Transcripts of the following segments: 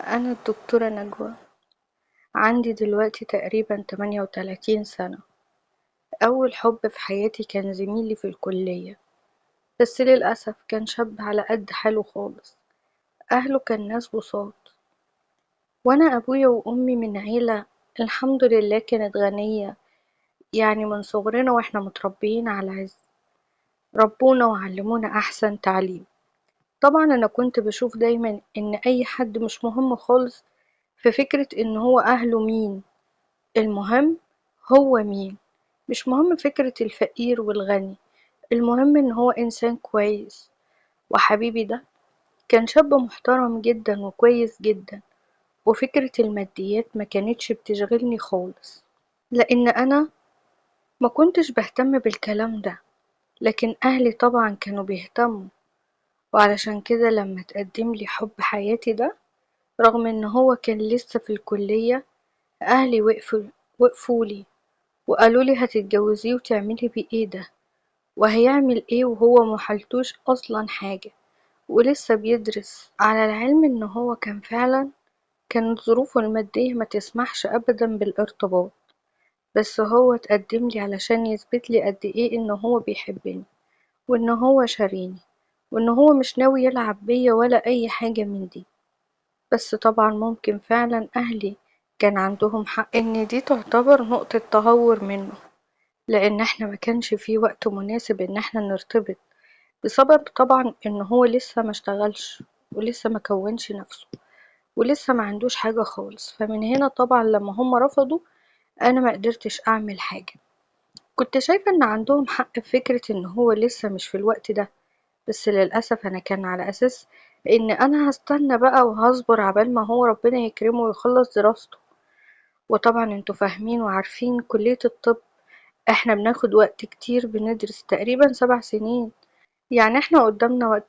أنا الدكتورة نجوى، عندي دلوقتي تقريبا 38 سنة. أول حب في حياتي كان زميلي في الكلية، بس للأسف كان شاب على قد حاله خالص. أهله كان ناس بساط، وأنا أبويا وأمي من عيلة الحمد لله كانت غنية، يعني من صغرنا وإحنا متربيين على عز. ربونا وعلمونا أحسن تعليم. طبعا أنا كنت بشوف دايما إن أي حد مش مهم خالص في فكرة إن هو أهله مين، المهم هو مين. مش مهم فكرة الفقير والغني، المهم ان هو انسان كويس. وحبيبي ده كان شاب محترم جدا وكويس جدا، وفكرة الماديات ما كانتش بتشغلني خالص، لان انا ما كنتش بهتم بالكلام ده، لكن اهلي طبعا كانوا بيهتموا. وعلشان كده لما تقدم لي حب حياتي ده، رغم ان هو كان لسه في الكلية، اهلي وقفوا لي وقالوا لي هتتجوزيه وتعملي بيه ايه ده، وهيعمل ايه وهو محلتوش اصلا حاجة ولسه بيدرس، على العلم ان هو كان فعلا كانت ظروفه المادية ما تسمحش ابدا بالارتباط. بس هو اتقدم لي علشان يثبت لي قد ايه ان هو بيحبني، وان هو شاريني، وان هو مش ناوي يلعب بيا ولا اي حاجة من دي. بس طبعا ممكن فعلا اهلي كان عندهم حق ان دي تعتبر نقطة تهور منه، لان احنا ما كانش فيه وقت مناسب ان احنا نرتبط، بسبب طبعا ان هو لسه ما اشتغلش، ولسه ما كونش نفسه، ولسه ما عندوش حاجة خالص. فمن هنا طبعا لما هم رفضوا، انا ما قدرتش اعمل حاجة. كنت شايفة ان عندهم حق في فكرة ان هو لسه مش في الوقت ده، بس للأسف انا كان على اساس ان انا هستنى بقى وهصبر عبال ما هو ربنا يكرمه ويخلص دراسته. وطبعا انتوا فاهمين وعارفين كلية الطب احنا بناخد وقت كتير، بندرس تقريبا 7 سنين، يعني احنا قدامنا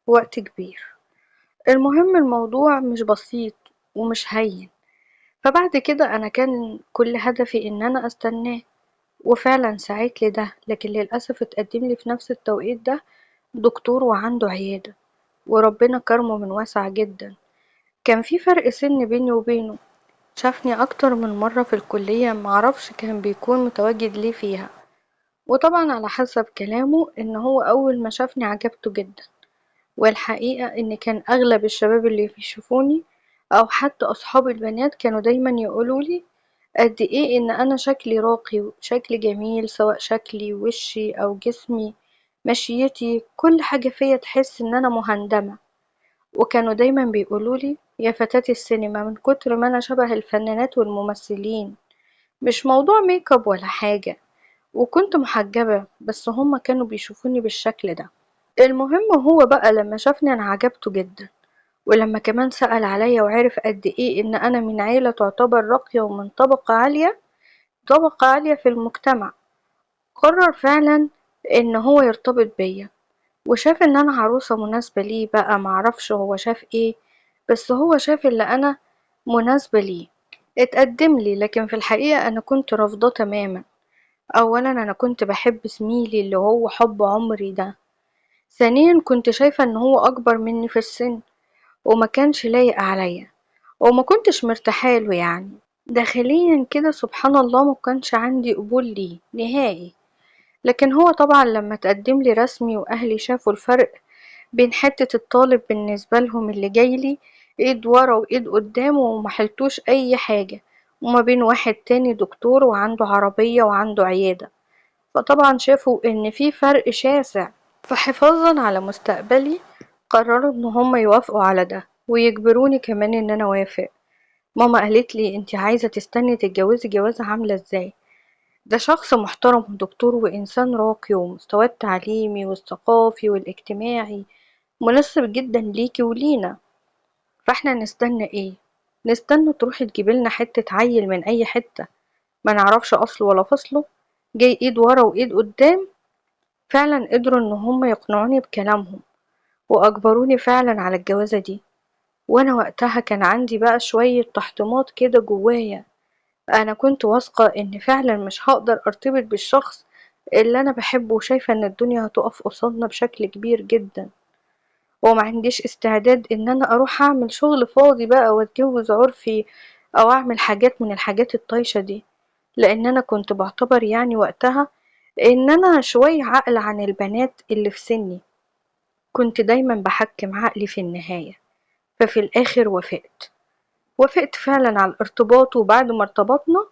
وقت كبير. المهم الموضوع مش بسيط ومش هين. فبعد كده انا كان كل هدفي ان انا استناه، وفعلا سعيت لده، لكن للأسف اتقدم لي في نفس التوقيت ده دكتور وعنده عيادة، وربنا كرمه من واسع جدا. كان في فرق سن بيني وبينه، شافني اكتر من مرة في الكلية، معرفش كان بيكون متواجد ليه فيها. وطبعا على حسب كلامه ان هو اول ما شافني عجبته جدا. والحقيقة إن كان أغلب الشباب اللي بيشوفوني أو حتى أصحاب البنات كانوا دايما يقولولي قد إيه إن أنا شكلي راقي وشكلي جميل، سواء شكلي وشي أو جسمي، مشيتي، كل حاجة فيا تحس إن أنا مهندمة. وكانوا دايما بيقولولي يا فتاة السينما، من كتر ما أنا شبه الفنانات والممثلين. مش موضوع ميك اب ولا حاجة، وكنت محجبة، بس هما كانوا بيشوفوني بالشكل ده. المهم هو بقى لما شافني أنا عجبته جدا، ولما كمان سأل عليا وعرف قد ايه ان انا من عيلة تعتبر راقية ومن طبقة عالية، طبقة عالية في المجتمع، قرر فعلا ان هو يرتبط بيا. وشاف ان انا عروسة مناسبة ليه، بقى معرفش هو شاف ايه، بس هو شاف اللي انا مناسبة ليه. اتقدم لي، لكن في الحقيقة انا كنت رافضاه تماما. اولا انا كنت بحب زميلي اللي هو حب عمري ده. ثانيا كنت شايفة ان هو اكبر مني في السن، وما كانش لايق عليا، وما كنتش مرتاحاله يعني. داخليا كده سبحان الله ما كانش عندي قبول ليه نهائي. لكن هو طبعا لما تقدم لي رسمي واهلي شافوا الفرق بين حتة الطالب بالنسبة لهم اللي جايلي ايد ورا وايد قدامه ومحلتوش اي حاجة، وما بين واحد تاني دكتور وعنده عربية وعنده عيادة، فطبعا شافوا ان في فرق شاسع. فحفاظا على مستقبلي قرروا ان هم يوافقوا على ده ويجبروني كمان ان انا وافق. ماما قالت لي انتي عايزة تستني تتجوزي جوازة عاملة ازاي؟ ده شخص محترم ودكتور وانسان راقي، ومستواه التعليمي والثقافي والاجتماعي مناسب جدا ليكي ولينا. فاحنا نستنى ايه؟ نستنى تروحي تجيبيلنا حتة عيل من اي حتة ما نعرفش اصله ولا فصله، جاي ايد ورا وايد قدام. فعلا قدروا ان هم يقنعوني بكلامهم، واجبروني فعلا على الجوازة دي. وانا وقتها كان عندي بقى شوية تحطيمات كده جوايا. انا كنت واثقة ان فعلا مش هقدر ارتبط بالشخص اللي انا بحبه، وشايفة ان الدنيا هتقف قصادنا بشكل كبير جدا. وما عنديش استعداد ان انا اروح اعمل شغل فاضي بقى واتجوز عرفي او اعمل حاجات من الحاجات الطايشة دي، لان انا كنت بعتبر يعني وقتها ان انا شوية عقل عن البنات اللي في سني. كنت دايما بحكم عقلي في النهاية. ففي الاخر وافقت فعلا على الارتباط. وبعد ما ارتبطنا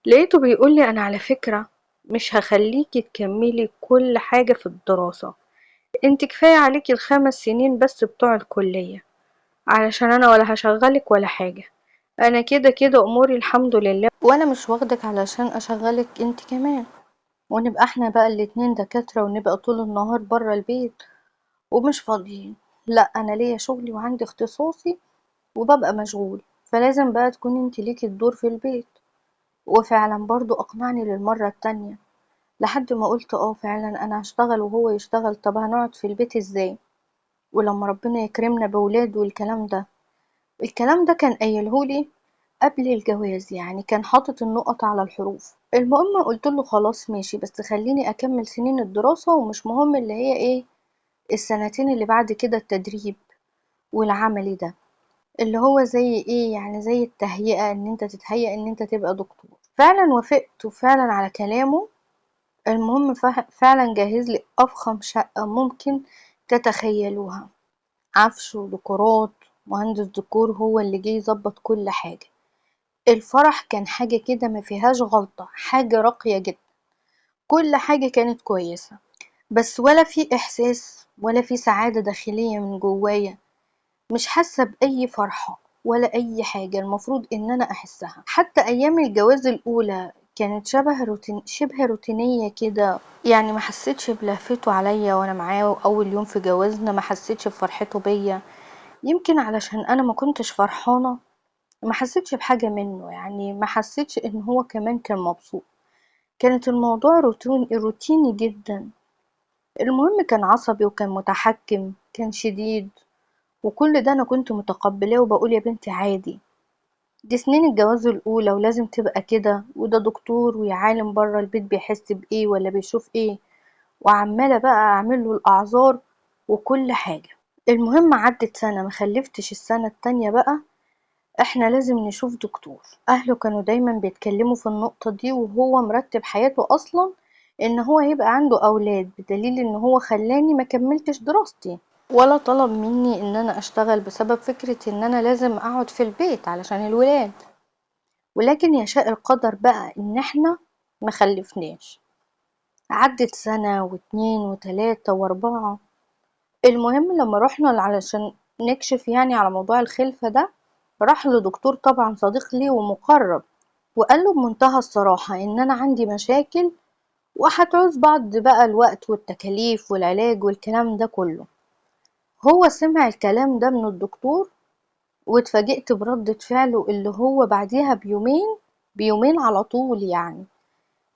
لقيته بيقولي انا على فكرة مش هخليكي تكملي كل حاجة في الدراسة، انت كفاية عليكي ال5 سنين بس بتوع الكلية، علشان انا ولا هشغلك ولا حاجة. انا كده كده اموري الحمد لله، وانا مش واخدك علشان اشغلك انت كمان، ونبقى احنا بقى الاتنين دكاترة ونبقى طول النهار برا البيت ومش فاضيين. لا، انا ليا شغلي وعندي اختصاصي وببقى مشغول، فلازم بقى تكوني انت ليكي الدور في البيت. وفعلا برضو اقنعني للمرة التانية، لحد ما قلت فعلا انا هشتغل وهو يشتغل، طب هنقعد في البيت ازاي ولما ربنا يكرمنا بولاد والكلام ده. الكلام ده كان قايلهولي قبل الجواز، يعني كان حاطط النقط على الحروف. المهم قلت له خلاص ماشي، بس خليني اكمل سنين الدراسة، ومش مهم اللي هي ايه السنتين اللي بعد كده التدريب والعملي ده، اللي هو زي ايه يعني زي التهيئة ان انت تتهيأ ان انت تبقى دكتور. فعلا وافقت وفعلا على كلامه. المهم فعلا جهز لي افخم شقة ممكن تتخيلوها، عفش وديكورات، مهندس ديكور هو اللي جه يظبط كل حاجة. الفرح كان حاجة كده ما فيهاش غلطة، حاجة راقية جدا، كل حاجة كانت كويسة، بس ولا في إحساس ولا في سعادة داخلية من جوايا. مش حاسة بأي فرحة ولا أي حاجة المفروض إن أنا أحسها. حتى أيام الجواز الأولى كانت شبه روتينية كده، يعني ما حسيتش بلهفته عليا وأنا معاه. أول يوم في جوازنا ما حسيتش بفرحته بيا، يمكن علشان أنا ما كنتش فرحانة، ما حسيتش بحاجة منه، يعني ما حسيتش إن هو كمان كان مبسوط. كانت الموضوع روتيني جدا. المهم كان عصبي وكان متحكم، كان شديد، وكل ده أنا كنت متقبلاه وبقول يا بنتي عادي، دي سنين الجواز الأولى ولازم تبقى كده، وده دكتور ويا عالم بره البيت بيحس بإيه ولا بيشوف إيه. وعمالة بقى أعمله الأعذار وكل حاجة. المهم عدت سنة، مخلفتش السنة التانية بقى، احنا لازم نشوف دكتور. اهله كانوا دايما بيتكلموا في النقطة دي، وهو مرتب حياته اصلا ان هو يبقى عنده اولاد، بدليل ان هو خلاني ما كملتش دراستي ولا طلب مني ان انا اشتغل بسبب فكرة ان انا لازم اقعد في البيت علشان الولاد. ولكن يشاء القدر بقى ان احنا ما خلفناش. عدت سنة واتنين وتلاتة واربعة. المهم لما رحنا علشان نكشف يعني على موضوع الخلفة ده، راح لدكتور طبعا صديق لي ومقرب، وقال له بمنتهى الصراحة ان انا عندي مشاكل وهتعوز بعض بقى الوقت والتكاليف والعلاج والكلام ده كله. هو سمع الكلام ده من الدكتور واتفاجئت بردة فعله، اللي هو بعديها بيومين على طول يعني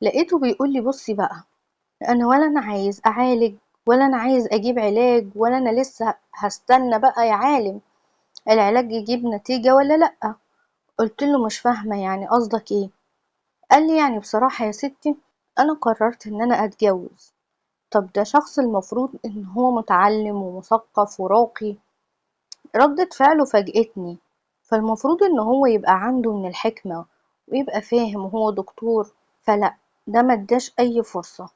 لقيته بيقول لي بصي بقى، انا ولا انا عايز اعالج ولا انا عايز اجيب علاج، ولا انا لسه هستنى بقى يا عالم العلاج يجيب نتيجة ولا لأ. قلت له مش فاهمة يعني قصدك ايه؟ قال لي يعني بصراحة يا ستي انا قررت ان انا اتجوز. طب ده شخص المفروض ان هو متعلم ومثقف وراقي، ردة فعله فاجأتني. فالمفروض ان هو يبقى عنده من الحكمة ويبقى فاهم وهو دكتور. فلا، ده مداش اي فرصة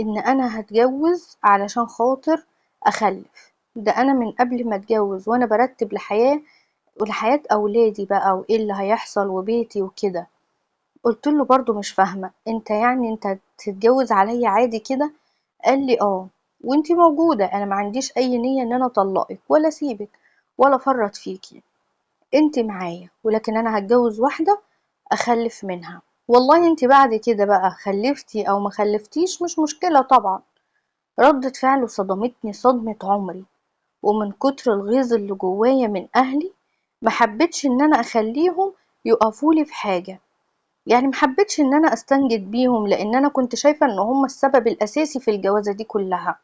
ان انا هتجوز علشان خاطر اخلف. ده انا من قبل ما اتجوز وانا برتب ولحياة اولادي بقى وايه اللي هيحصل وبيتي وكده. قلت له برضو مش فاهمة، انت يعني انت تتجوز عليا عادي كده؟ قال لي وانتي موجودة، انا ما عنديش اي نية ان انا اطلقك ولا اسيبك ولا افرط فيكي، انتي معايا، ولكن انا هتجوز واحدة اخلف منها. والله انتي بعد كده بقى خلفتي او ما خلفتيش مش مشكلة طبعا. ردة فعله صدمتني صدمة عمري، ومن كتر الغيظ اللي جوايا من اهلي محبتش ان انا اخليهم يقفولي في حاجة، يعني محبتش ان انا استنجد بيهم، لان انا كنت شايفة ان هم السبب الاساسي في الجوازة دي كلها.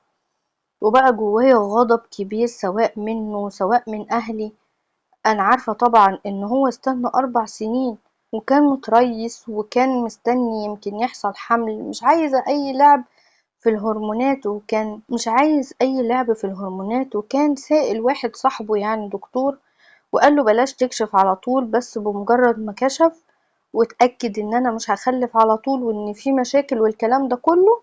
وبقى جوايا غضب كبير سواء منه سواء من اهلي. انا عارفة طبعا ان هو استنى 4 سنين وكان متريث وكان مستني يمكن يحصل حمل، مش عايزة اي لعب في الهرمونات، وكان مش عايز أي لعب في الهرمونات، وكان سائل واحد صاحبه يعني دكتور وقال له بلاش تكشف على طول. بس بمجرد ما كشف واتأكد ان انا مش هخلف على طول وان في مشاكل والكلام ده كله،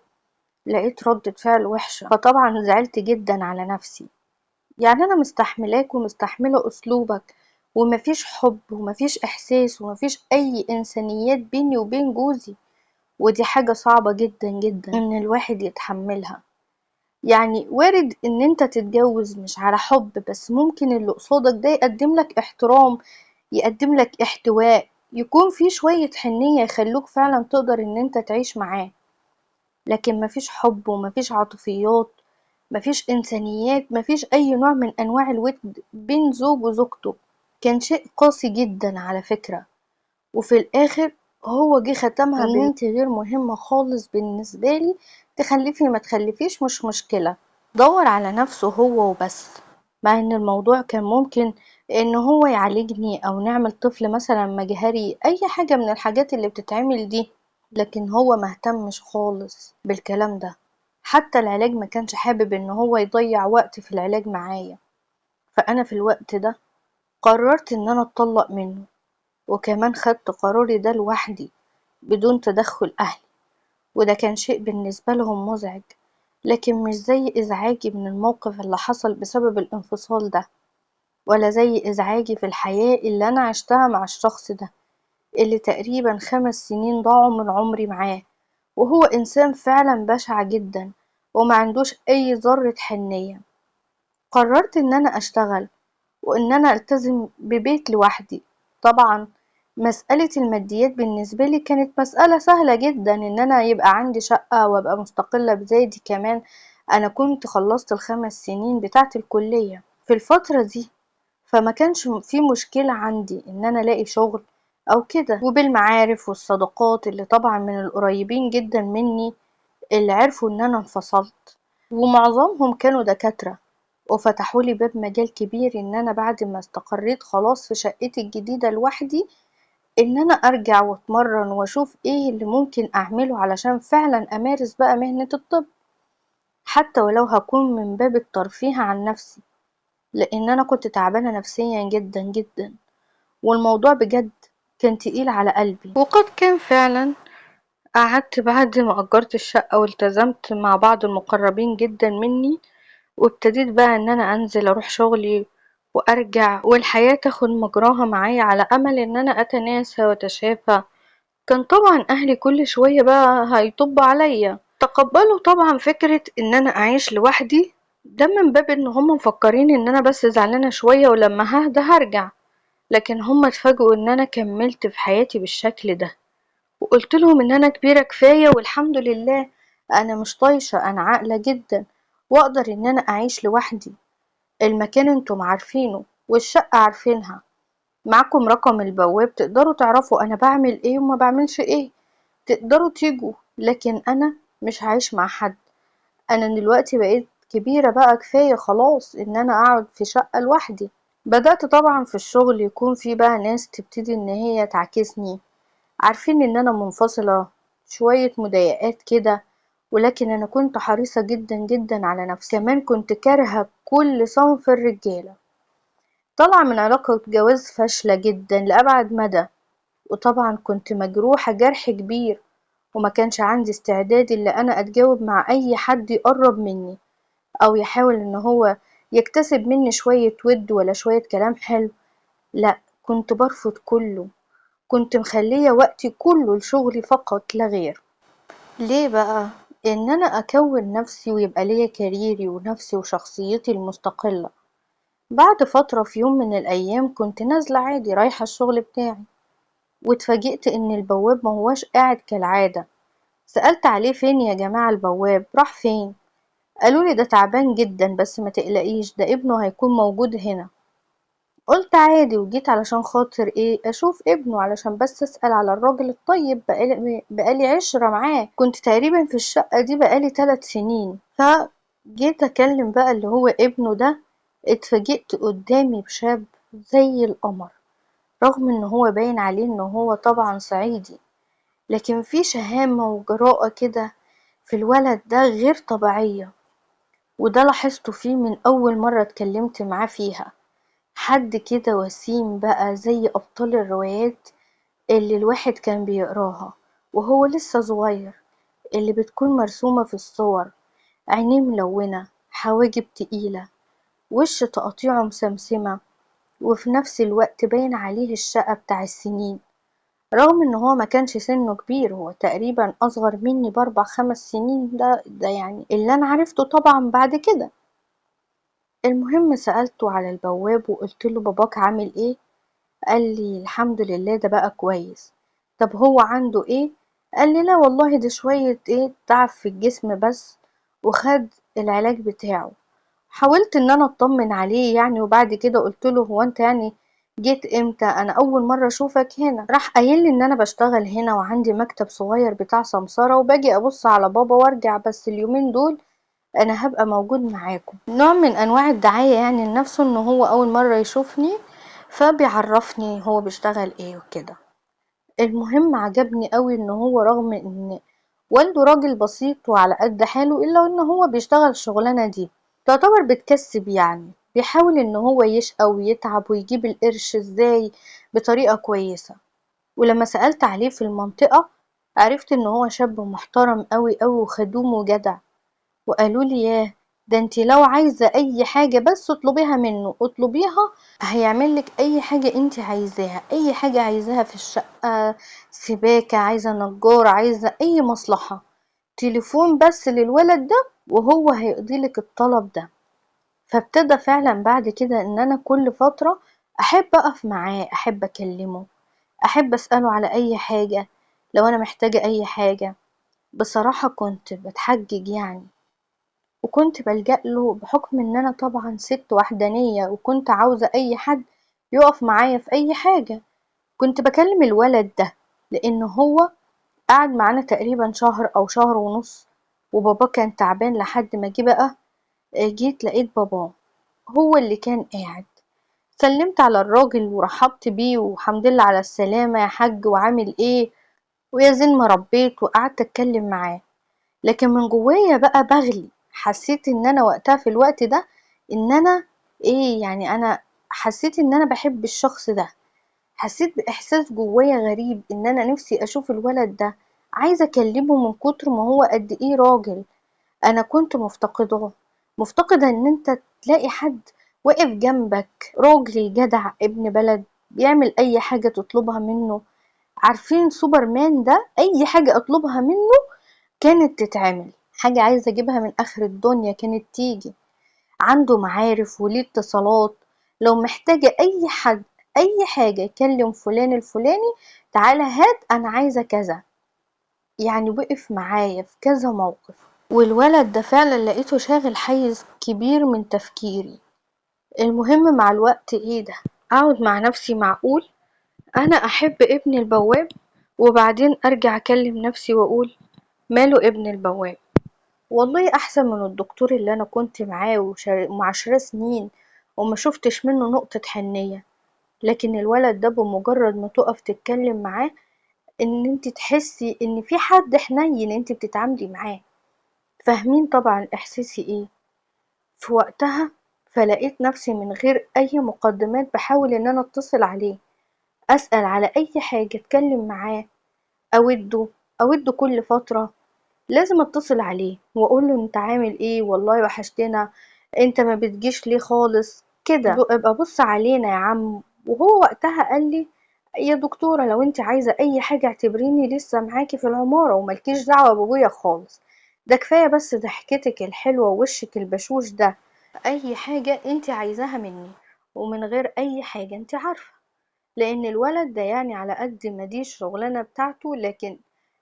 لقيت ردة فعل وحشة، فطبعا زعلت جدا على نفسي. يعني انا مستحملاك ومستحملة اسلوبك، ومفيش حب ومفيش احساس ومفيش اي انسانيات بيني وبين جوزي، ودي حاجة صعبة جدا جدا ان الواحد يتحملها. يعني وارد ان انت تتجوز مش على حب، بس ممكن اللي قصادك ده يقدم لك احترام، يقدم لك احتواء، يكون في شوية حنية يخلوك فعلا تقدر ان انت تعيش معاه. لكن مفيش حب ومفيش عاطفيات، مفيش انسانيات، مفيش اي نوع من انواع الود بين زوج وزوجته. كان شيء قاسي جدا على فكرة. وفي الاخر هو جه ختمها ان انت غير مهمة خالص بالنسبة لي، تخلفي ما تخلفيش مش مشكلة، دور على نفسه هو وبس. مع ان الموضوع كان ممكن ان هو يعالجني او نعمل طفل مثلا مجهري، اي حاجة من الحاجات اللي بتتعمل دي، لكن هو مهتمش خالص بالكلام ده. حتى العلاج ما كانش حابب ان هو يضيع وقت في العلاج معايا. فانا في الوقت ده قررت ان انا اتطلق منه، وكمان خدت قراري ده لوحدي بدون تدخل أهلي. وده كان شيء بالنسبة لهم مزعج، لكن مش زي إزعاجي من الموقف اللي حصل بسبب الانفصال ده، ولا زي إزعاجي في الحياة اللي أنا عشتها مع الشخص ده، اللي تقريبا 5 سنين ضاعوا من عمري معاه. وهو إنسان فعلا بشع جدا وما عندوش أي ذرة حنية. قررت إن أنا أشتغل وإن أنا ألتزم ببيت لوحدي. طبعا مسألة الماديات بالنسبة لي كانت مسألة سهلة جدا، إن أنا يبقى عندي شقة وأبقى مستقلة بذاتي. كمان أنا كنت خلصت ال5 سنين بتاعة الكلية في الفترة دي، فما كانش في مشكلة عندي إن أنا ألاقي شغل أو كده. وبالمعارف والصداقات اللي طبعا من القريبين جدا مني اللي عرفوا إن أنا انفصلت، ومعظمهم كانوا دكاترة، وفتحولي باب مجال كبير ان انا بعد ما استقريت خلاص في شقتي الجديدة لوحدي، ان انا ارجع واتمرن واشوف ايه اللي ممكن اعمله علشان فعلا امارس بقى مهنة الطب، حتى ولو هكون من باب الترفيه عن نفسي، لان انا كنت تعبانة نفسيا جدا جدا، والموضوع بجد كان تقيل على قلبي. وقد كان فعلا. قعدت بعد ما أجرت الشقة والتزمت مع بعض المقربين جدا مني، وابتديت بقى ان انا انزل اروح شغلي وارجع، والحياة تاخد مجراها معايا على امل ان انا اتناسى واتشافى. كان طبعا اهلي كل شوية بقى هيطبوا عليا، تقبلوا طبعا فكرة ان انا اعيش لوحدي، ده من باب ان هم مفكرين ان انا بس زعلانة شوية ولما ههدى هرجع. لكن هم اتفاجئوا ان انا كملت في حياتي بالشكل ده، وقلت لهم ان انا كبيرة كفاية والحمد لله. انا مش طايشة، انا عاقلة جدا واقدر ان انا اعيش لوحدي. المكان انتم عارفينه والشقة عارفينها، معكم رقم البواب تقدروا تعرفوا انا بعمل ايه وما بعملش ايه، تقدروا تيجوا. لكن انا مش هعيش مع حد. انا دلوقتي بقيت كبيرة بقى كفاية خلاص ان انا اقعد في شقة لوحدي. بدأت طبعا في الشغل يكون في بقى ناس تبتدي ان هي تعكسني، عارفين ان انا منفصلة، شوية مضايقات كده. ولكن انا كنت حريصة جدا جدا على نفسي. كمان كنت كارهة كل صنف الرجالة، طالعة من علاقة جواز فاشلة جدا لأبعد مدى. وطبعا كنت مجروحة جرح كبير، وما كانش عندي استعداد اللي انا اتجاوب مع اي حد يقرب مني او يحاول ان هو يكتسب مني شوية ود ولا شوية كلام حلو. لا، كنت برفض كله. كنت مخلية وقتي كله لشغلي فقط لا غير. ليه بقى؟ ان انا اكون نفسي ويبقى ليا كاريري ونفسي وشخصيتي المستقلة. بعد فترة في يوم من الايام كنت نازلة عادي رايحة الشغل بتاعي، واتفاجئت ان البواب مهواش قاعد كالعادة. سألت عليه فين يا جماعة البواب راح فين؟ قالولي ده تعبان جدا بس ما تقلقيش ده ابنه هيكون موجود هنا. قلت عادي وجيت علشان خاطر ايه اشوف ابنه، علشان بس اسأل على الراجل الطيب، بقالي 10 معاه، كنت تقريبا في الشقة دي بقالي 3 سنين. فجيت اكلم بقى اللي هو ابنه ده، اتفاجئت قدامي بشاب زي القمر، رغم ان هو باين عليه ان هو طبعا صعيدي، لكن في شهامة وجراءة كده في الولد ده غير طبيعية، وده لاحظته فيه من أول مرة اتكلمت معاه فيها. حد كده وسيم بقى زي أبطال الروايات اللي الواحد كان بيقراها وهو لسه صغير، اللي بتكون مرسومة في الصور. عينيه ملونة، حواجب تقيلة، وش تقطيعه مسمسمة، وفي نفس الوقت باين عليه الشقة بتاع السنين، رغم ان هو ما كانش سنه كبير. هو تقريبا اصغر مني ب4 5 سنين، ده يعني اللي انا عرفته طبعا بعد كده. المهم سألته على البواب وقلت له باباك عامل ايه؟ قال لي الحمد لله ده بقى كويس. طب هو عنده ايه؟ قال لي لا والله ده شوية ايه تعب في الجسم بس، وخد العلاج بتاعه. حاولت ان انا اطمن عليه يعني، وبعد كده قلت له هو انت يعني جيت امتى؟ انا اول مرة اشوفك هنا. راح قايل لي ان انا بشتغل هنا وعندي مكتب صغير بتاع سمسارة وباجي ابص على بابا وارجع، بس اليومين دول انا هبقى موجود معاكم. نوع من انواع الدعاية يعني لنفسه، ان هو اول مرة يشوفني فبيعرفني هو بيشتغل ايه وكده. المهم عجبني قوي ان هو رغم ان والده راجل بسيط وعلى قد حاله، الا ان هو بيشتغل الشغلانة دي تعتبر بتكسب، يعني بيحاول ان هو يشقى ويتعب ويجيب القرش ازاي بطريقة كويسة. ولما سألت عليه في المنطقة عرفت ان هو شاب محترم قوي قوي وخدوم وجدع. وقالوا لي ياه، ده انتي لو عايزة اي حاجة بس اطلبيها منه، اطلبيها هيعمل لك اي حاجة انتي عايزاها، اي حاجة عايزاها في الشقة، سباكة، عايزة نجار، عايزة اي مصلحة، تليفون بس للولد ده وهو هيقضي لك الطلب ده. فابتدى فعلا بعد كده ان انا كل فترة احب اقف معاه، احب اكلمه، احب اسأله على اي حاجة لو انا محتاجة اي حاجة. بصراحة كنت بتحجج يعني، وكنت بلجأ له بحكم ان انا طبعا ست وحدانية، وكنت عاوزة اي حد يقف معايا في اي حاجة. كنت بكلم الولد ده لان هو قعد معانا تقريبا شهر او شهر ونص، وبابا كان تعبان لحد ما جه بقى. جيت لقيت باباه هو اللي كان قاعد. سلمت على الراجل ورحبت بيه وحمد لله على السلامة يا حاج وعامل ايه ويا زين ما ربيت، وقعدت اتكلم معاه. لكن من جوايا بقى بغلي، حسيت ان انا وقتها في الوقت ده ان انا ايه يعني، انا حسيت ان انا بحب الشخص ده. حسيت باحساس جوايا غريب ان انا نفسي اشوف الولد ده، عايزه اكلمه من كتر ما هو قد ايه راجل. انا كنت مفتقده ان انت تلاقي حد واقف جنبك، راجل جدع ابن بلد بيعمل اي حاجه تطلبها منه. عارفين سوبرمان ده؟ اي حاجه اطلبها منه كانت تتعمل، حاجة عايزة اجيبها من اخر الدنيا كانت تيجي. عنده معارف وليه اتصالات، لو محتاجة اي حد اي حاجة يكلم فلان الفلاني، تعالى هات انا عايزة كذا. يعني وقف معايا في كذا موقف، والولد ده فعلا لقيته شاغل حيز كبير من تفكيري. المهم مع الوقت ايه ده، اقعد مع نفسي معقول انا احب ابن البواب؟ وبعدين ارجع اكلم نفسي واقول ماله ابن البواب؟ والله احسن من الدكتور اللي انا كنت معاه ومعاشراه سنين وما شفتش منه نقطة حنية. لكن الولد ده بمجرد ما تقف تتكلم معاه ان انت تحسي ان في حد حنين انت بتتعاملي معاه. فاهمين طبعا احساسي ايه في وقتها؟ فلقيت نفسي من غير اي مقدمات بحاول ان انا اتصل عليه، اسأل على اي حاجة، اتكلم معاه، اوده اوده كل فترة. لازم اتصل عليه واقول له انت عامل ايه، والله وحشتنا، انت ما بتجيش ليه خالص كده، ابقى بص علينا يا عم. وهو وقتها قال لي يا دكتورة لو انت عايزة اي حاجة اعتبريني لسه معاكي في العمارة وملكيش دعوة بابويا خالص، ده كفاية بس ضحكتك الحلوة ووشك البشوش ده، اي حاجة انت عايزاها مني ومن غير اي حاجة انت عارفة. لأن الولد ده يعني على قد ما دي الشغلانة بتاعته، لكن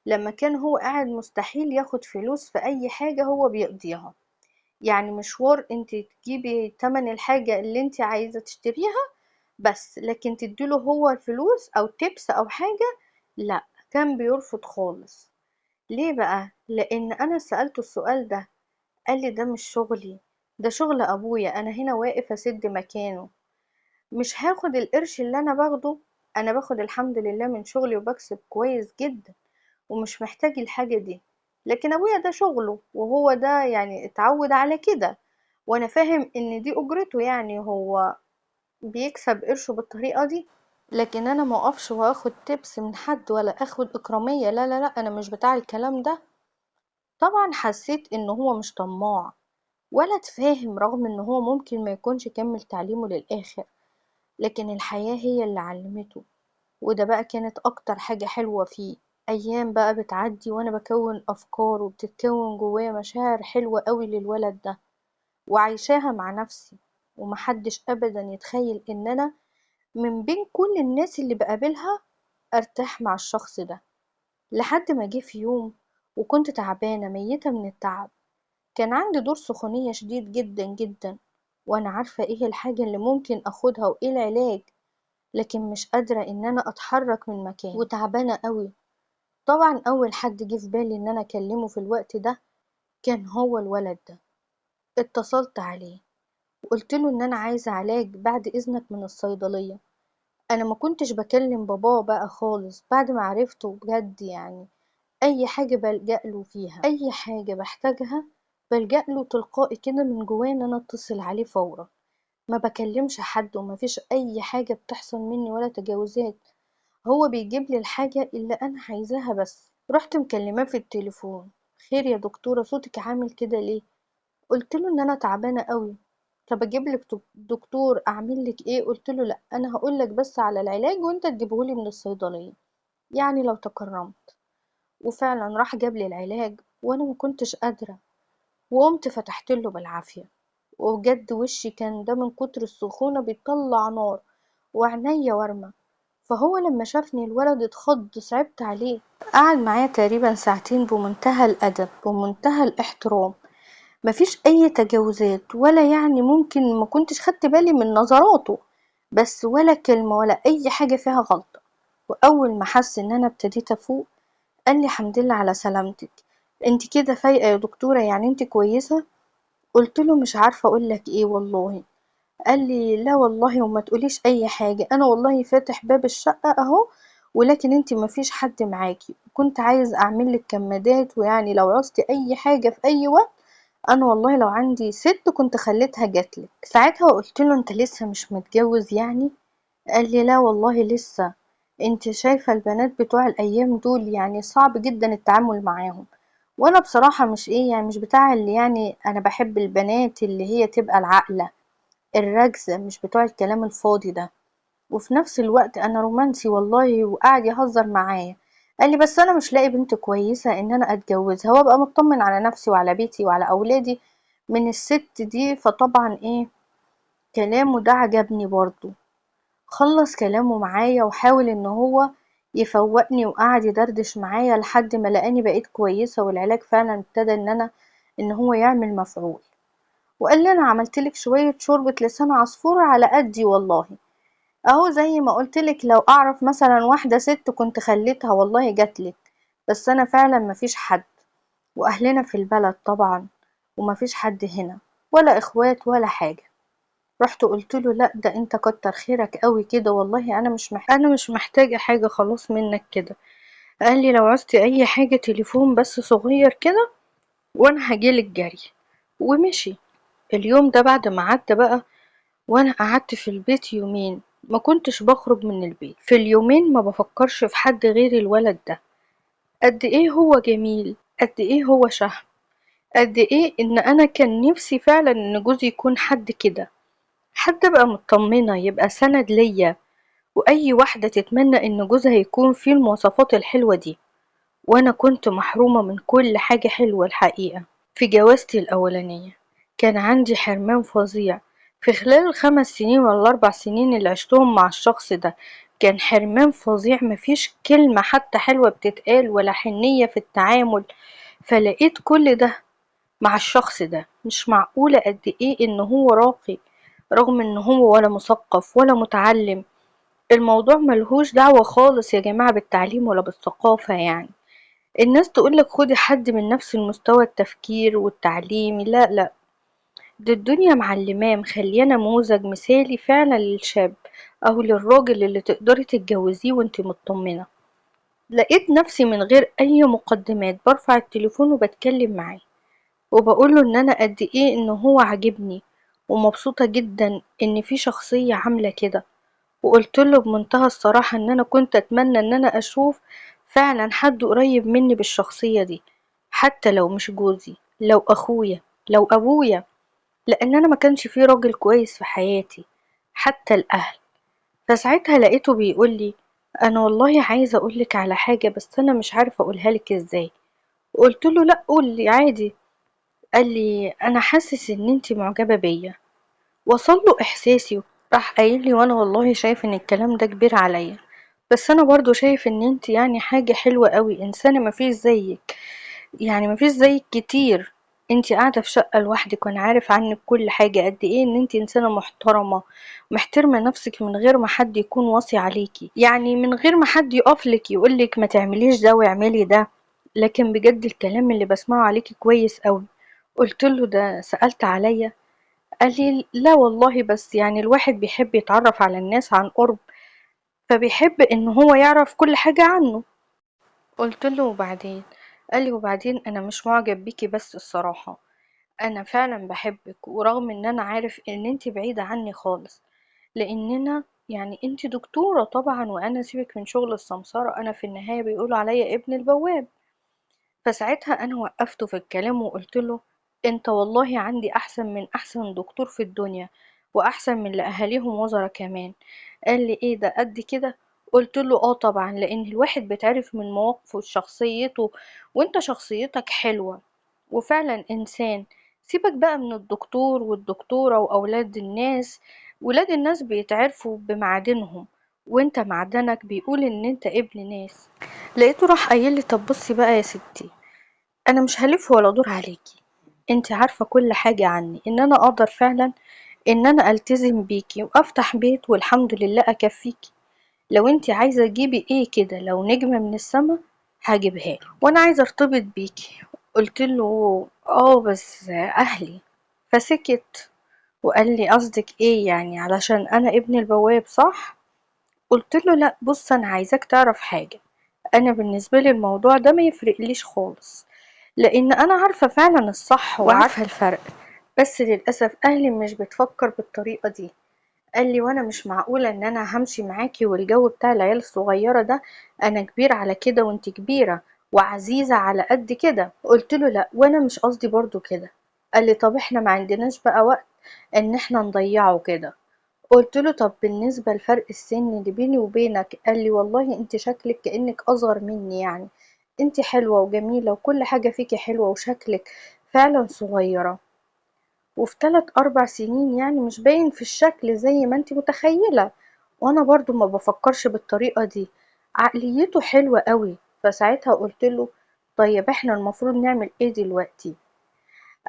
لما كان هو قاعد مستحيل ياخد فلوس في أي حاجة هو بيقضيها. يعني مشوار انت تجيبي تمن الحاجة اللي انت عايزة تشتريها بس، لكن تديله هو الفلوس أو تبس أو حاجة، لا، كان بيرفض خالص. ليه بقى؟ لأن أنا سألته السؤال ده، قال لي ده مش شغلي، ده شغل أبويا، أنا هنا واقف أسد مكانه، مش هاخد القرش اللي انا باخده. انا باخد الحمد لله من شغلي وبكسب كويس جدا ومش محتاج الحاجة دي، لكن ابويا ده شغله وهو ده يعني اتعود على كده، وانا فاهم ان دي اجرته، يعني هو بيكسب قرشه بالطريقة دي. لكن انا ما اقفش واخد تبس من حد ولا اخد اكرامية، لا لا لا، انا مش بتاع الكلام ده. طبعا حسيت ان هو مش طماع ولا تفاهم، رغم ان هو ممكن ما يكونش كمل تعليمه للاخر، لكن الحياة هي اللي علمته. وده بقى كانت اكتر حاجة حلوة فيه. ايام بقى بتعدي وانا بكون افكار وبتتكون جوايا مشاعر حلوة قوي للولد ده، وعايشاها مع نفسي. ومحدش ابدا يتخيل ان انا من بين كل الناس اللي بقابلها ارتاح مع الشخص ده. لحد ما جه في يوم وكنت تعبانة ميتة من التعب، كان عندي دور سخونية شديد جدا جدا، وانا عارفة ايه الحاجة اللي ممكن اخدها وايه العلاج، لكن مش قادرة ان انا اتحرك من مكاني وتعبانة قوي. طبعا اول حد جه في بالي ان انا اكلمه في الوقت ده كان هو الولد ده. اتصلت عليه وقلت له ان انا عايزة علاج بعد اذنك من الصيدلية. انا ما كنتش بكلم باباه بقى خالص بعد ما عرفته بجد، يعني اي حاجة بلجأ له فيها، اي حاجة بحتاجها بلجأ له تلقائي كده من جوايا ان انا اتصل عليه فورا. ما بكلمش حد وما فيش اي حاجة بتحصل مني ولا تجاوزات، هو بيجيب لي الحاجة اللي انا عايزاها بس. رحت مكلماه في التليفون: خير يا دكتورة، صوتك عامل كده ليه؟ قلت له ان انا تعبانة قوي. طب اجيب لك دكتور اعمل لك ايه؟ قلت له لا، انا هقول لك بس على العلاج وانت تجيبه لي من الصيدلية، يعني لو تكرمت. وفعلا راح جاب لي العلاج وانا ما كنتش قادرة، وقمت فتحت له بالعافية. وبجد وشي كان ده من كتر السخونة بيطلع نار وعينيا ورمة. فهو لما شافني الولد اتخض، صعبت عليه. قعد معايا تقريبا ساعتين بمنتهى الأدب ومنتهى الاحترام، مفيش أي تجاوزات، ولا يعني ممكن ما كنتش خدت بالي من نظراته، بس ولا كلمة ولا أي حاجة فيها غلطة. وأول ما حس إن أنا ابتديت أفوق قال لي: الحمد لله على سلامتك، انت كده فايقة يا دكتورة؟ يعني انت كويسة؟ قلت له: مش عارفة اقولك ايه والله. قال لي: لا والله وما تقوليش اي حاجة، انا والله فاتح باب الشقة اهو، ولكن انت ما فيش حد معاكي، كنت عايز اعمل لك كمادات، ويعني لو عوزتي اي حاجة في اي وقت، انا والله لو عندي ست كنت خليتها جاتلك. ساعتها قلت له: انت لسه مش متجوز يعني؟ قال لي: لا والله لسه. انت شايفة البنات بتوع الايام دول يعني صعب جدا التعامل معاهم، وانا بصراحة مش ايه يعني مش بتاع اللي يعني انا بحب البنات اللي هي تبقى العاقلة الراكزة، مش بتوع الكلام الفاضي ده. وفي نفس الوقت انا رومانسي والله، وقعد يهزر معايا. قال لي: بس انا مش لاقي بنت كويسة ان انا اتجوزها وابقى مطمن على نفسي وعلى بيتي وعلى اولادي من الست دي. فطبعا ايه، كلامه ده عجبني برضو. خلص كلامه معايا وحاول ان هو يفوقني، وقعد يدردش معايا لحد ما لقاني بقيت كويسة، والعلاج فعلا ابتدى ان هو يعمل مفعول. وقال لي: انا عملتلك شوية شوربة لسان عصفور على قدي والله، اهو زي ما قلتلك لو اعرف مثلا واحدة ست كنت خليتها والله جاتلك، بس انا فعلا مفيش حد، واهلنا في البلد طبعا، ومفيش حد هنا ولا اخوات ولا حاجة. رحت قلت له: لا ده انت كتر خيرك قوي كده، والله انا مش محتاجة حاجة خلاص منك كده. قال لي: لو عوزتي اي حاجة تليفون بس صغير كده وانا هجيلك جري. ومشي. اليوم ده بعد ما عدى بقى وانا قعدت في البيت يومين، ما كنتش بخرج من البيت. في اليومين ما بفكرش في حد غير الولد ده. قد ايه هو جميل، قد ايه هو شهم، قد ايه ان انا كان نفسي فعلا ان جوزي يكون حد كده، حد ابقى مطمنة يبقى سند ليا. واي واحدة تتمنى ان جوزها يكون فيه المواصفات الحلوة دي، وانا كنت محرومة من كل حاجة حلوة الحقيقة. في جوازتي الاولانية كان عندي حرمان فظيع. في خلال ال5 سنين ولا ال4 سنين اللي عشتهم مع الشخص ده كان حرمان فظيع، مفيش كلمة حتى حلوة بتتقال ولا حنية في التعامل. فلقيت كل ده مع الشخص ده. مش معقولة قد ايه ان هو راقي، رغم ان هو ولا مثقف ولا متعلم. الموضوع ملهوش دعوة خالص يا جماعة بالتعليم ولا بالثقافة يعني. الناس تقولك خدي حد من نفس المستوى التفكير والتعليمي، لا لا، دي الدنيا معلماه مخليه نموذج مثالي فعلا للشاب او للراجل اللي تقدري تتجوزيه وانت مطمنة. لقيت نفسي من غير اي مقدمات برفع التليفون وبتكلم معاه، وبقوله ان انا قد ايه ان هو عاجبني، ومبسوطة جدا ان في شخصية عاملة كده. وقلت له بمنتهى الصراحة ان انا كنت اتمنى ان انا اشوف فعلا حد قريب مني بالشخصية دي، حتى لو مش جوزي، لو اخويا، لو ابويا، لان انا ما كانش في راجل كويس في حياتي، حتى الاهل. فساعتها لقيته بيقولي: انا والله عايزة اقولك على حاجة بس انا مش عارفة اقولها لك ازاي. قلت له: لا قولي عادي. قال لي: انا حاسس ان انتي معجبة بيا. وصل له احساسي. راح قايل لي: وانا والله شايف ان الكلام ده كبير عليا، بس انا برضو شايف ان انت يعني حاجة حلوة قوي، انسانة مفيش زيك، يعني مفيش زيك كتير. انت قاعدة في شقة لوحدك وانا عارف عنك كل حاجة، قد ايه ان انت انسانة محترمة، محترمة نفسك من غير ما حد يكون واصي عليكي، يعني من غير ما حد يقفلك يقولك ما تعمليش ده واعملي ده. لكن بجد الكلام اللي بسمعه عليكي كويس قوي. قلت له: ده سألت عليا؟ قال لي: لا والله، بس يعني الواحد بيحب يتعرف على الناس عن قرب، فبيحب ان هو يعرف كل حاجة عنه. قلت له: وبعدين؟ قال لي: وبعدين انا مش معجب بيكي، بس الصراحة انا فعلا بحبك، ورغم ان انا عارف ان انت بعيدة عني خالص، لاننا يعني انت دكتورة طبعا، وانا سيبك من شغل السمسارة، انا في النهاية بيقولوا عليا ابن البواب. فساعتها انا وقفته في الكلام وقلت له: انت والله عندي احسن من احسن دكتور في الدنيا، واحسن من اللي اهاليهم وزرا كمان. قال لي: ايه ده قد كده؟ قلت له: اه طبعا، لان الواحد بيتعرف من مواقفه وشخصيته، وانت شخصيتك حلوة وفعلا انسان. سيبك بقى من الدكتور والدكتورة واولاد الناس، ولاد الناس بيتعرفوا بمعادنهم، وانت معدنك بيقول ان انت ابن ناس. لقيته راح قايل لي: طب بصي بقى يا ستي، انا مش هلف ولا ادور عليكي، انت عارفة كل حاجة عني، ان انا اقدر فعلا ان انا التزم بيكي وافتح بيت والحمد لله اكفيكي. لو انت عايزة تجيبي ايه كده، لو نجمة من السما هجيبها لك، وانا عايزة ارتبط بيكي. قلت له: اه بس اهلي. فسكت وقال لي: قصدك ايه يعني، علشان انا ابن البواب صح؟ قلت له: لا بص، انا عايزاك تعرف حاجة، انا بالنسبة لي الموضوع ده ما يفرقليش خالص، لان انا عارفة فعلا الصح وعارفة الفرق، بس للأسف اهلي مش بتفكر بالطريقة دي. قال لي: وانا مش معقولة ان انا همشي معاكي والجو بتاع العيال الصغيرة ده، انا كبير على كده وانت كبيرة وعزيزة على قد كده. قلت له: لا وانا مش قصدي برضو كده. قال لي: طب احنا ما عندناش بقى وقت ان احنا نضيعه كده. قلت له: طب بالنسبة لفرق السن اللي بيني وبينك؟ قال لي: والله انت شكلك كأنك اصغر مني، يعني انت حلوة وجميلة وكل حاجة فيكي حلوة، وشكلك فعلا صغيرة، وفي 3 4 سنين يعني مش باين في الشكل زي ما انت متخيلة. وانا برضو ما بفكرش بالطريقة دي، عقليته حلوة قوي. فساعتها قلت له: طيب احنا المفروض نعمل ايه دلوقتي؟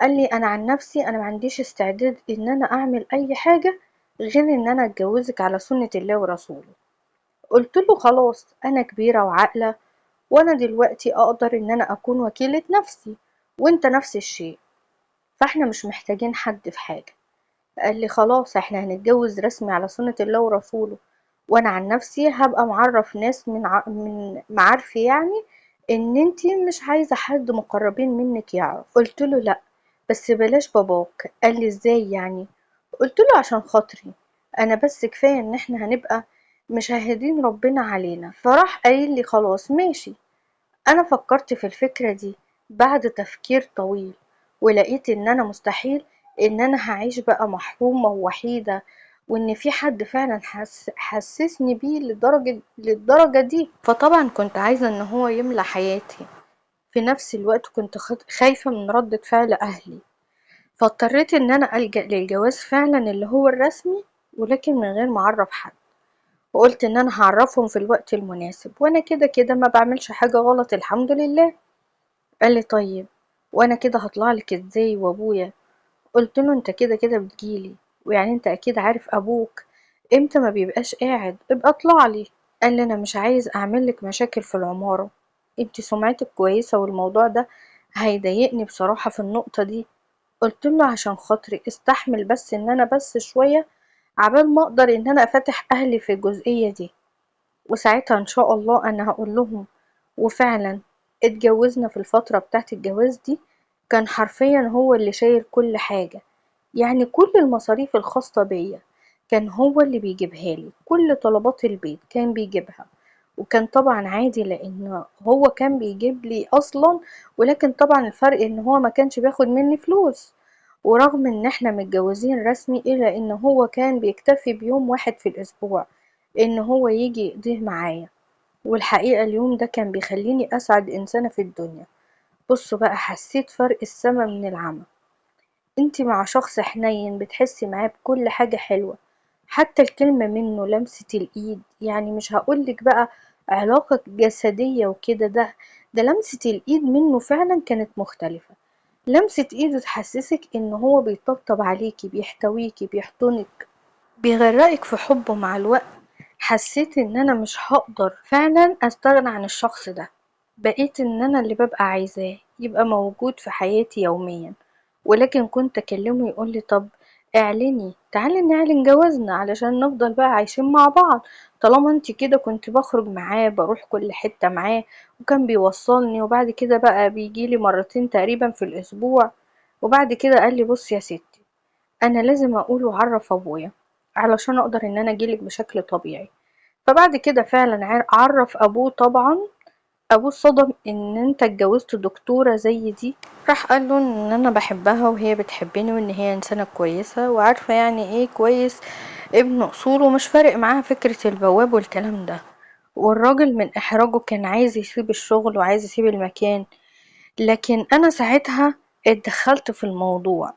قال لي: انا عن نفسي انا ما عنديش استعداد ان انا اعمل اي حاجة غير ان انا اتجوزك على سنة الله ورسوله. قلت له: خلاص، انا كبيرة وعاقلة، وانا دلوقتي اقدر ان انا اكون وكيلة نفسي، وانت نفس الشيء، فاحنا مش محتاجين حد في حاجة. قال لي: خلاص احنا هنتجوز رسمي على سنة الله ورسوله، وانا عن نفسي هبقى معرف ناس من معارفي، يعني ان انتي مش عايزة حد مقربين منك يعرف. قلت له: لا بس بلاش باباك. قال لي: ازاي يعني؟ قلت له: عشان خاطري انا بس، كفاية ان احنا هنبقى مشاهدين ربنا علينا. فراح قايل لي: خلاص ماشي. أنا فكرت في الفكرة دي بعد تفكير طويل، ولقيت إن أنا مستحيل إن أنا هعيش بقى محرومة ووحيدة، وإن في حد فعلا حسسني بيه للدرجة دي. فطبعا كنت عايزة إن هو يملى حياتي، في نفس الوقت كنت خايفة من ردة فعل أهلي، فاضطريت إن أنا ألجأ للجواز فعلا اللي هو الرسمي، ولكن من غير ما أعرف حد. وقلت إن أنا هعرفهم في الوقت المناسب، وأنا كده كده ما بعملش حاجة غلط الحمد لله. قال لي: طيب وانا كده هطلع لك ازاي وابويا؟ قلت له: انت كده كده بتجيلي، ويعني انت اكيد عارف ابوك امتى ما بيبقاش قاعد، ابقى اطلع لي. قال لي: انا مش عايز اعمل لك مشاكل في العمارة، انت سمعتك كويسة والموضوع ده هيضايقني بصراحة في النقطة دي. قلت له: عشان خاطري استحمل بس ان انا بس شوية، عبال ما اقدر ان انا افتح اهلي في الجزئية دي، وساعتها ان شاء الله انا هقول لهم وفعلا اتجوزنا. في الفترة بتاعت الجواز دي كان حرفيا هو اللي شايل كل حاجة، يعني كل المصاريف الخاصة بيا كان هو اللي بيجيبها لي، كل طلبات البيت كان بيجيبها. وكان طبعا عادي لان هو كان بيجيب لي اصلا، ولكن طبعا الفرق ان هو ما كانش بياخد مني فلوس. ورغم ان احنا متجوزين رسمي الا ان هو كان بيكتفي بيوم واحد في الاسبوع ان هو يجي يقضيه معايا. والحقيقة اليوم ده كان بيخليني اسعد انسانة في الدنيا. بصوا بقى، حسيت فرق السما من العمى. انتي مع شخص حنين بتحسي معاه بكل حاجة حلوة، حتى الكلمة منه، لمسة الإيد، يعني مش هقولك بقى علاقة جسدية وكده، ده لمسة الإيد منه فعلا كانت مختلفة. لمسة إيده تحسسك إن هو بيطبطب عليكي، بيحتويكي، بيحضنك، بيغرقك في حبه مع الوقت. حسيت إن أنا مش هقدر فعلا أستغنى عن الشخص ده. بقيت إن أنا اللي ببقى عايزاه يبقى موجود في حياتي يوميا. ولكن كنت أكلمه يقولي طب اعلني، تعالي نعلن جوازنا علشان نفضل بقى عايشين مع بعض. طالما انت كده، كنت بخرج معاه، بروح كل حتة معاه، وكان بيوصلني، وبعد كده بقى بيجيلي مرتين تقريبا في الأسبوع. وبعد كده قالي بص يا ستي، أنا لازم أقول وأعرف أبويا علشان أقدر إن أنا أجيلك بشكل طبيعي. فبعد كده فعلا عرف أبوه طبعا. أبوه اتصدم إن أنت اتجوزت دكتورة زي دي. راح قاله إن أنا بحبها وهي بتحبني وإن هي إنسانة كويسة وعارفة يعني إيه كويس، ابن أصول، ومش فارق معاها فكرة البواب والكلام ده. والراجل من إحراجه كان عايز يسيب الشغل وعايز يسيب المكان. لكن أنا ساعتها اتدخلت في الموضوع،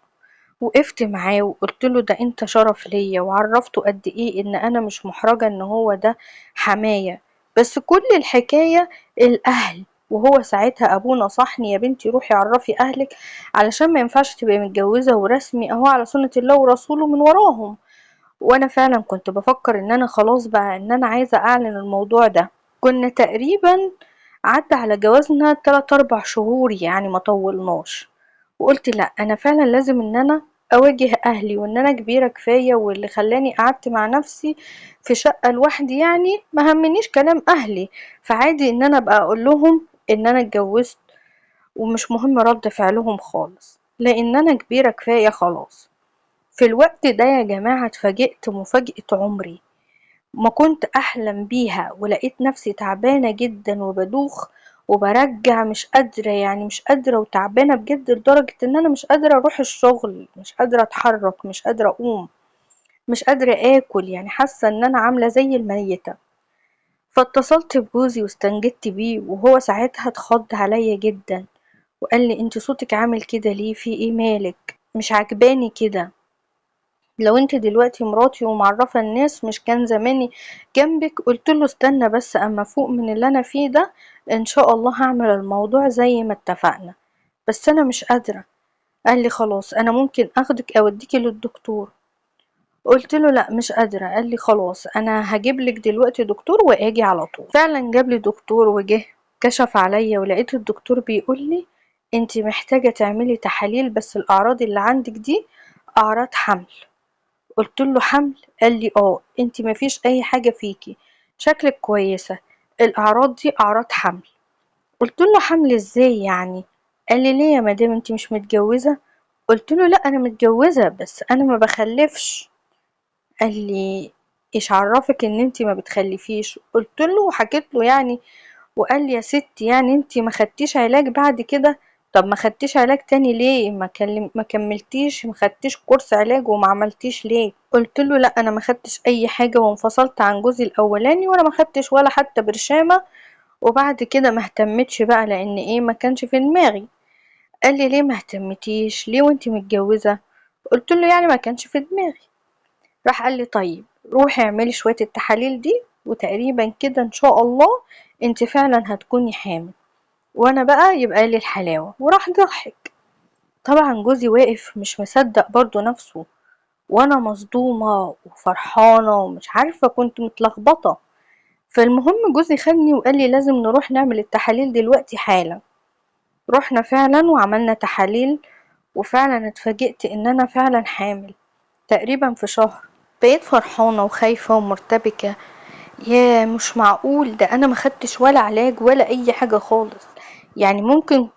وقفت معاه وقلت له ده انت شرف ليا، وعرفته قد ايه ان انا مش محرجة ان هو ده حماية. بس كل الحكاية الاهل. وهو ساعتها ابوه نصحني يا بنتي روحي عرفي اهلك، علشان ما ينفعش تبقي متجوزة ورسمي اهو على سنة الله ورسوله من وراهم. وانا فعلا كنت بفكر ان انا خلاص بقى ان انا عايزة اعلن الموضوع ده. كنا تقريبا عدى على جوازنا 3 4 شهور، يعني ما طولناش. وقلت لا، انا فعلا لازم ان انا اواجه اهلي، وان انا كبيرة كفاية، واللي خلاني قعدت مع نفسي في شقة لوحدي يعني ما همنيش كلام اهلي. فعادي ان انا ابقى اقول لهم ان انا اتجوزت، ومش مهم رد فعلهم خالص لان انا كبيرة كفاية خلاص. في الوقت ده يا جماعة اتفاجئت مفاجأة عمري ما كنت أحلم بيها، ولقيت نفسي تعبانة جدا وبدوخ وبرجع، مش قادرة، يعني مش قادرة وتعبانة بجد لدرجة ان انا مش قادرة اروح الشغل، مش قادرة اتحرك، مش قادرة اقوم، مش قادرة اكل، يعني حاسة ان انا عاملة زي الميتة. فاتصلت بجوزي واستنجدت بيه، وهو ساعتها اتخض عليا جدا وقال لي انت صوتك عامل كده ليه، في ايه، مالك، مش عجباني كده. لو انت دلوقتي مراتي ومعرفة الناس مش كان زماني جنبك. قلت له استنى بس اما فوق من اللي انا فيه ده، ان شاء الله هعمل الموضوع زي ما اتفقنا، بس انا مش قادرة. قال لي خلاص انا ممكن اخدك اوديكي للدكتور. قلت له لا مش قادرة. قال لي خلاص انا هجيب لك دلوقتي دكتور واجي على طول. فعلا جاب لي دكتور وجه كشف عليا، ولقيت الدكتور بيقول لي انت محتاجة تعملي تحاليل، بس الاعراض اللي عندك دي اعراض حمل. قلت له حمل؟ قال لي اه، انتي مفيش اي حاجة فيكي، شكلك كويسة، الاعراض دي اعراض حمل. قلت له حمل ازاي يعني؟ قال لي ليه يا مدام انتي مش متجوزة؟ قلت له لا انا متجوزة بس انا ما بخلفش. قال لي ايش عرفك ان انتي ما بتخلفيش؟ قلت له وحكيت له يعني. وقال لي يا ستي يعني انتي ما خدتيش علاج بعد كده؟ طب ما خدتيش علاج تاني ليه؟ ما كملتيش، ما خدتيش كورس علاج وما عملتيش ليه؟ قلت له لا انا ما خدتش اي حاجه، وانفصلت عن جوزي الاولاني وانا ما خدتش ولا حتى برشامه. وبعد كده ما اهتمتش بقى لان ايه، ما كانش في دماغي. قال لي ليه ما اهتمتيش ليه وانتي متجوزه؟ قلت له يعني ما كانش في دماغي. راح قال لي طيب روحي اعملي شويه التحاليل دي، وتقريبا كده ان شاء الله انت فعلا هتكوني حامل. وانا بقى يبقى لي الحلاوة. وراح ضحك. طبعا جوزي واقف مش مصدق برضو نفسه، وانا مصدومة وفرحانة ومش عارفة، كنت متلخبطة. فالمهم جوزي خدني وقال لي لازم نروح نعمل التحاليل دلوقتي حالا. رحنا فعلا وعملنا تحاليل، وفعلا اتفاجئت ان انا فعلا حامل تقريبا في شهر. بقيت فرحانة وخايفة ومرتبكة، ياه، مش معقول! ده انا ما خدتش ولا علاج ولا اي حاجه خالص. يعني ممكن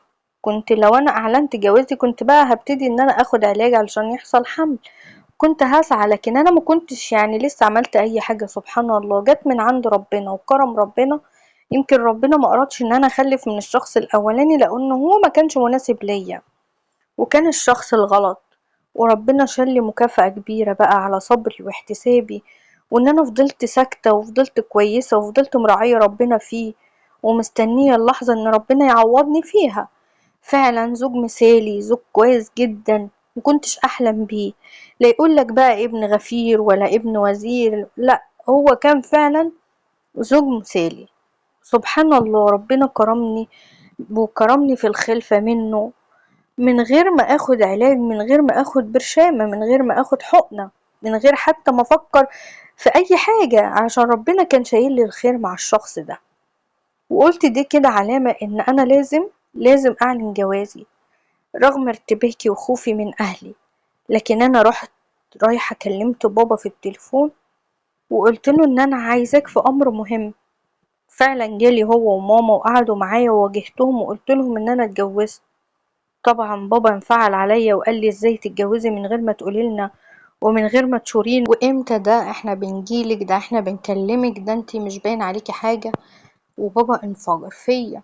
كنت لو انا اعلنت جوازي كنت بقى هبتدي ان انا اخد علاج علشان يحصل حمل، كنت هسعى. لكن انا ما كنتش يعني لسه عملت اي حاجه. سبحان الله، جت من عند ربنا وكرم ربنا. يمكن ربنا ما ارادش ان انا اخلف من الشخص الاولاني لانه هو ما كانش مناسب ليا، وكان الشخص الغلط. وربنا شال لي مكافأة كبيرة بقى على صبري واحتسابي، وان انا فضلت ساكتة وفضلت كويسة وفضلت مراعية ربنا فيه، ومستنية اللحظة ان ربنا يعوضني فيها. فعلا زوج مثالي، زوج كويس جدا، مكنتش احلم بيه. لا يقولك بقى ابن غفير ولا ابن وزير، لا، هو كان فعلا زوج مثالي. سبحان الله، ربنا كرمني وكرمني في الخلفة منه، من غير ما اخد علاج، من غير ما اخد برشامة، من غير ما اخد حقنة، من غير حتى ما افكر في اي حاجة، عشان ربنا كان شايل لي الخير مع الشخص ده. وقلت دي كده علامة ان انا لازم اعلن جوازي رغم ارتباكي وخوفي من اهلي. لكن انا رايحة كلمت بابا في التليفون وقلت له ان انا عايزاك في امر مهم. فعلا جالي هو وماما وقعدوا معايا وواجهتهم وقلت لهم ان انا اتجوزت. طبعا بابا انفعل عليا وقال لي ازاي تتجوزي من غير ما تقولي لنا ومن غير ما تشورين، وامتى ده احنا بنجيلك، ده احنا بنكلمك، ده انتي مش باين عليكي حاجة. وبابا انفجر فيا.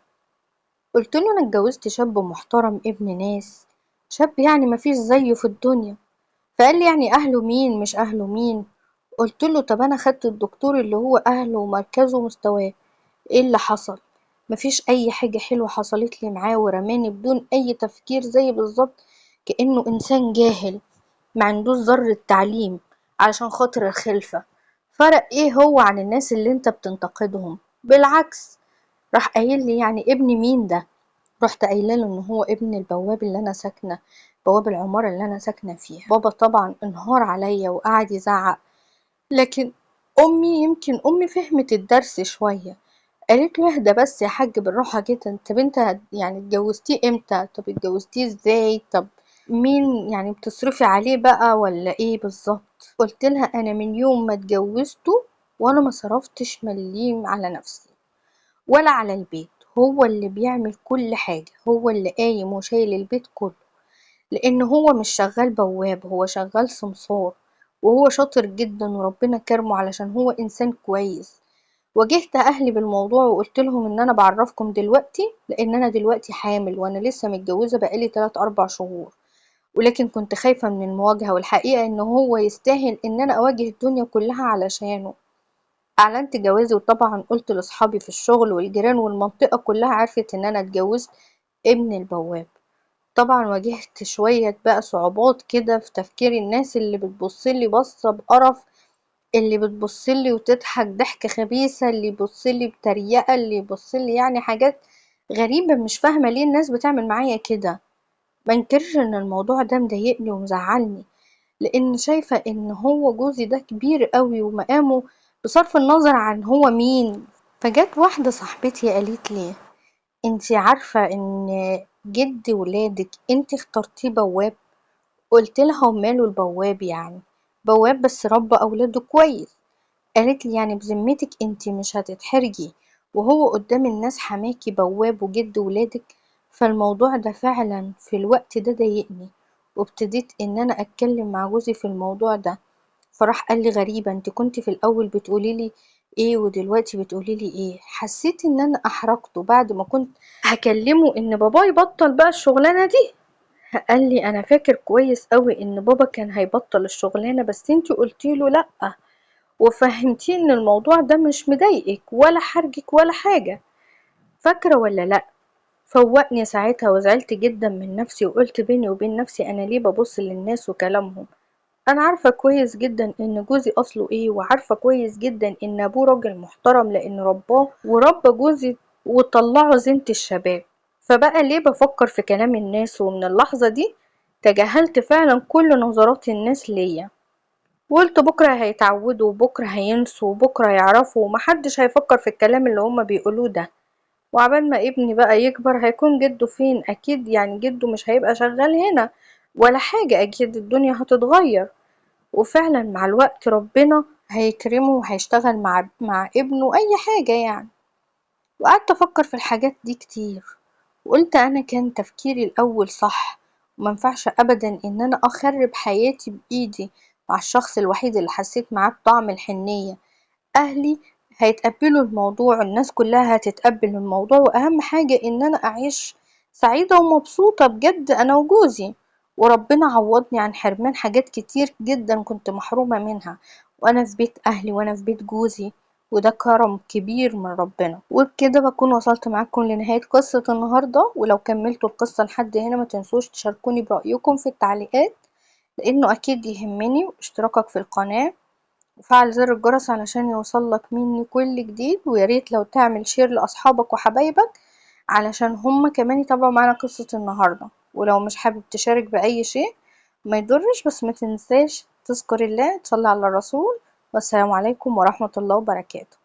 قلت له انا اتجوزت شاب محترم ابن ناس، شاب يعني مفيش زيه في الدنيا. فقال لي يعني اهله مين مش اهله مين. قلت له طب انا خدت الدكتور اللي هو اهله ومركزه ومستواه، ايه اللي حصل؟ مفيش اي حاجة حلوة حصلت لي معاه، ورماني بدون اي تفكير زي بالظبط كأنه انسان جاهل ما عندوش ذرة تعليم علشان خاطر الخلفة. فرق ايه هو عن الناس اللي انت بتنتقدهم؟ بالعكس، راح قايل لي يعني ابن مين ده. رحت قايله له ان هو ابن البواب اللي انا ساكنه، بواب العماره اللي انا ساكنه فيها. بابا طبعا انهار عليا وقعد يزعق. لكن يمكن امي فهمت الدرس شويه. قالت له اهدى بس يا حاج بالراحه جدا. طب انت يعني اتجوزتيه امتى؟ طب اتجوزتيه ازاي؟ طب مين يعني بتصرفي عليه بقى ولا ايه بالظبط؟ قلت لها انا من يوم ما اتجوزته وانا ما صرفتش مليم على نفسي ولا على البيت. هو اللي بيعمل كل حاجة، هو اللي قايم وشايل البيت كله، لأن هو مش شغال بواب، هو شغال سمسار. وهو شاطر جدا وربنا كرمه علشان هو إنسان كويس. واجهت أهلي بالموضوع وقلت لهم إن أنا بعرفكم دلوقتي، لأن أنا دلوقتي حامل وأنا لسه متجوزة بقالي 3-4 شهور. ولكن كنت خايفة من المواجهة، والحقيقة إن هو يستاهل إن أنا أواجه الدنيا كلها علشانه. أعلنت جوازي، وطبعا قلت لأصحابي في الشغل والجيران والمنطقة كلها عرفت إن أنا اتجوزت ابن البواب. طبعا واجهت شوية بقى صعوبات كده في تفكير الناس اللي بتبصلي بصة بقرف، اللي بتبصلي وتضحك ضحكة خبيثة، اللي يبصلي بتريقة، اللي يبصلي يعني حاجات غريبة. مش فاهمة ليه الناس بتعمل معايا كده. منكرش ان الموضوع ده مضايقني ومزعلني، لان شايفة ان هو جوزي ده كبير قوي ومقامه بصرف النظر عن هو مين. فجت واحدة صاحبتي قالت لي انتي عارفة ان جد ولادك انتي اخترتيه بواب؟ قلت لها وماله البواب يعني؟ بواب بس ربى اولاده كويس. قالت لي يعني بذمتك انتي مش هتتحرجي وهو قدام الناس حماكي بواب وجد ولادك؟ فالموضوع ده فعلا في الوقت ده ضايقني، وابتديت ان انا اتكلم مع جوزي في الموضوع ده. فراح قال لي غريبة، انت كنت في الاول بتقولي لي ايه ودلوقتي بتقولي لي ايه؟ حسيت ان انا احرجته بعد ما كنت هكلمه ان بابا يبطل بقى الشغلانة دي. قال لي انا فاكر كويس قوي ان بابا كان هيبطل الشغلانة بس انت قلتي له لا، وفهمتيه ان الموضوع ده مش مضايقك ولا حرجك ولا حاجة. فاكرة ولا لا؟ فوقني ساعتها وزعلت جدا من نفسي وقلت بيني وبين نفسي انا ليه ببص للناس وكلامهم؟ انا عارفة كويس جدا ان جوزي اصله ايه، وعارفة كويس جدا ان ابوه راجل محترم لان رباه وربى جوزي وطلعه زينة الشباب. فبقى ليه بفكر في كلام الناس؟ ومن اللحظة دي تجاهلت فعلا كل نظرات الناس ليا، وقلت بكرة هيتعودوا وبكرة هينسوا وبكرة يعرفوا ومحدش هيفكر في الكلام اللي هما بيقولوه ده. وعبال ما ابني بقى يكبر هيكون جده فين؟ اكيد يعني جده مش هيبقى شغال هنا ولا حاجة، اكيد الدنيا هتتغير. وفعلا مع الوقت ربنا هيكرمه وهيشتغل مع ابنه أي حاجة يعني. وقعدت أفكر في الحاجات دي كتير، وقلت أنا كان تفكيري الأول صح، ومنفعش أبدا إن أنا أخرب حياتي بإيدي مع الشخص الوحيد اللي حسيت معاه بطعم الحنية. أهلي هيتقبلوا الموضوع، الناس كلها هتتقبل الموضوع، وأهم حاجة إن أنا أعيش سعيدة ومبسوطة بجد أنا وجوزي. وربنا عوضني عن حرمان حاجات كتير جدا كنت محرومة منها، وأنا في بيت أهلي وأنا في بيت جوزي، وده كرم كبير من ربنا. وبكده بكون وصلت معاكم لنهاية قصة النهاردة، ولو كملتوا القصة لحد هنا ما تنسوش تشاركوني برأيكم في التعليقات، لأنه أكيد يهمني. واشتراكك في القناة وفعل زر الجرس علشان يوصلك مني كل جديد، وياريت لو تعمل شير لأصحابك وحبايبك علشان هما كمان يتابعوا معانا قصة النهاردة. ولو مش حابب تشارك بأي شيء ما يضرش، بس ما تنساش تذكر الله، تصلي على الرسول. والسلام عليكم ورحمة الله وبركاته.